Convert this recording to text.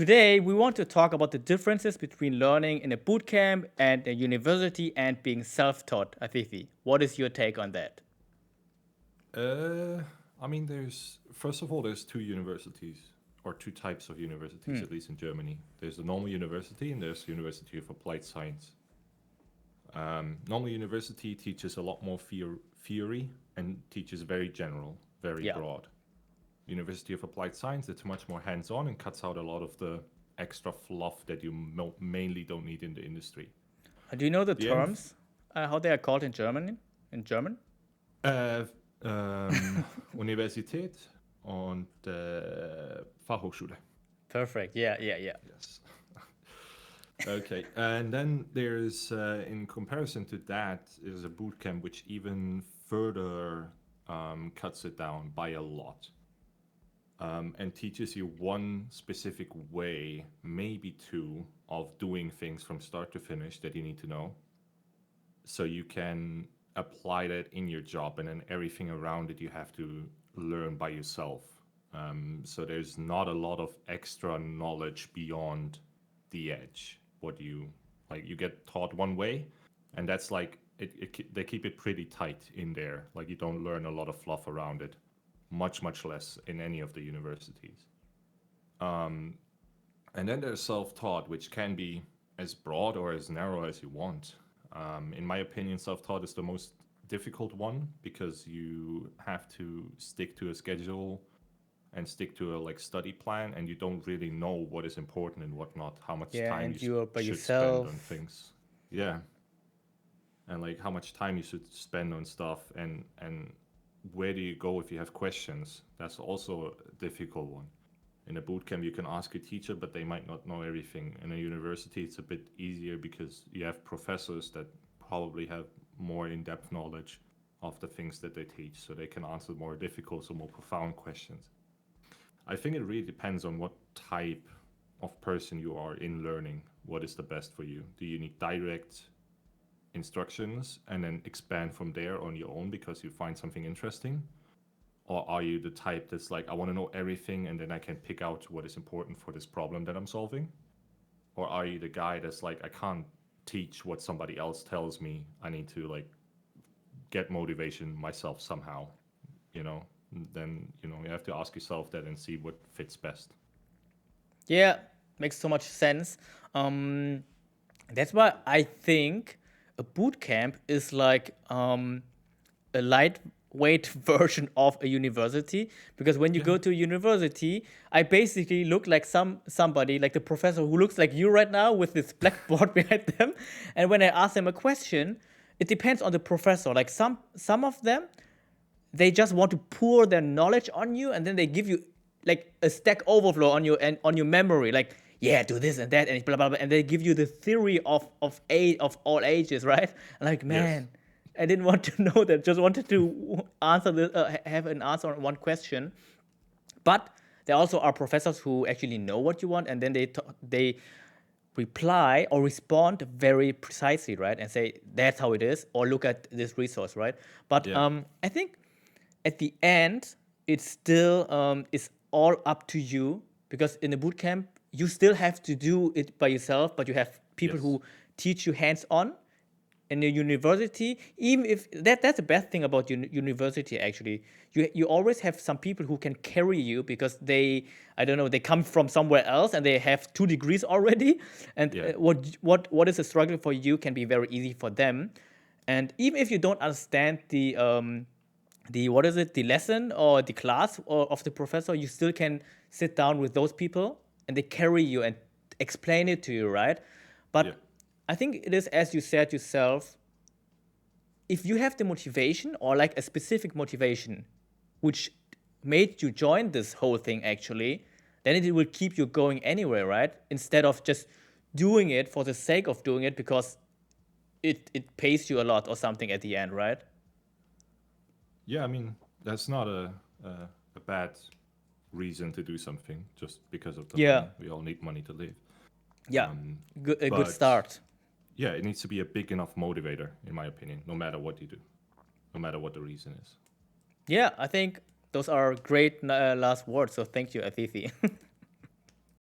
today we want to talk about the differences between learning in a bootcamp and a university and being self-taught. Athisyy, what is your take on that? I mean, first of all, there's two universities or two types of universities, at least in Germany. There's the normal university and there's University of Applied Science. Normal university teaches a lot more theory and teaches very general, very Yeah. broad. University of Applied Science, it's much more hands-on and cuts out a lot of the extra fluff that you mainly don't need in the industry. Do you know the The end, terms, how they are called in German? In German? äh, Universität und Fachhochschule. Perfect. Yeah. Yes. Okay, and then there's, in comparison to that, is a bootcamp which even further cuts it down by a lot, and teaches you one specific way, maybe two, of doing things from start to finish that you need to know, so you can apply that in your job, and then everything around it you have to learn by yourself. So there's not a lot of extra knowledge beyond the edge. You get taught one way, and that's like they keep it pretty tight in there. Like you don't learn a lot of fluff around it, much less in any of the universities. And then there's self-taught, which can be as broad or as narrow as you want. In my opinion, self-taught is the most difficult one because you have to stick to a schedule and stick to a study plan, and you don't really know what is important and what not, how much Yeah, time and you you're by should spend on yourself. things. Yeah, and how much time you should spend on stuff, and where do you go if you have questions? That's also a difficult one. In a bootcamp, you can ask a teacher, but they might not know everything. In a university, it's a bit easier because you have professors that probably have more in-depth knowledge of the things that they teach, so they can answer more difficult or more profound questions. I think it really depends on what type of person you are in learning. What is the best for you? Do you need direct instructions and then expand from there on your own because you find something interesting? Or are you the type that's like, I want to know everything and then I can pick out what is important for this problem that I'm solving? Or are you the guy that's like, I can't teach what somebody else tells me. I need to get motivation myself somehow, you know? Then you have to ask yourself that and see what fits best. Yeah, makes so much sense. Um, that's why I think a boot camp is like a lightweight version of a university, because when you Yeah. go to a university, I basically look like somebody like the professor who looks like you right now with this blackboard behind them, and when I ask them a question, it depends on the professor. Like some of them, they just want to pour their knowledge on you, and then they give you like a stack overflow on your memory, like, yeah, do this and that and blah blah blah, and they give you the theory of all ages, right? And like, Yes. man, I didn't want to know that. Just wanted to have an answer on one question. But there also are professors who actually know what you want, and then they reply or respond very precisely, right? And say that's how it is, or look at this resource, right? But Yeah. I think at the end, it still is all up to you, because in a bootcamp, you still have to do it by yourself, but you have people Yes. who teach you hands on. In a university, even if that's the best thing about university, actually, you always have some people who can carry you, because they, I don't know, they come from somewhere else and they have 2 degrees already, and Yeah. what is a struggle for you can be very easy for them. And even if you don't understand the what is it, the lesson or the class of the professor, you still can sit down with those people and they carry you and explain it to you, right? Yeah. But I think it is, as you said yourself, if you have the motivation, or like a specific motivation which made you join this whole thing actually, then it will keep you going anywhere, right? Instead of just doing it for the sake of doing it because it pays you a lot or something at the end, right? Yeah. I mean, that's not a bad reason to do something just because of the Yeah. money. We all need money to live. Yeah. A good But start. yeah, it needs to be a big enough motivator, in my opinion, no matter what you do, no matter what the reason is. Yeah, I think those are great last words. So thank you, Athisyy.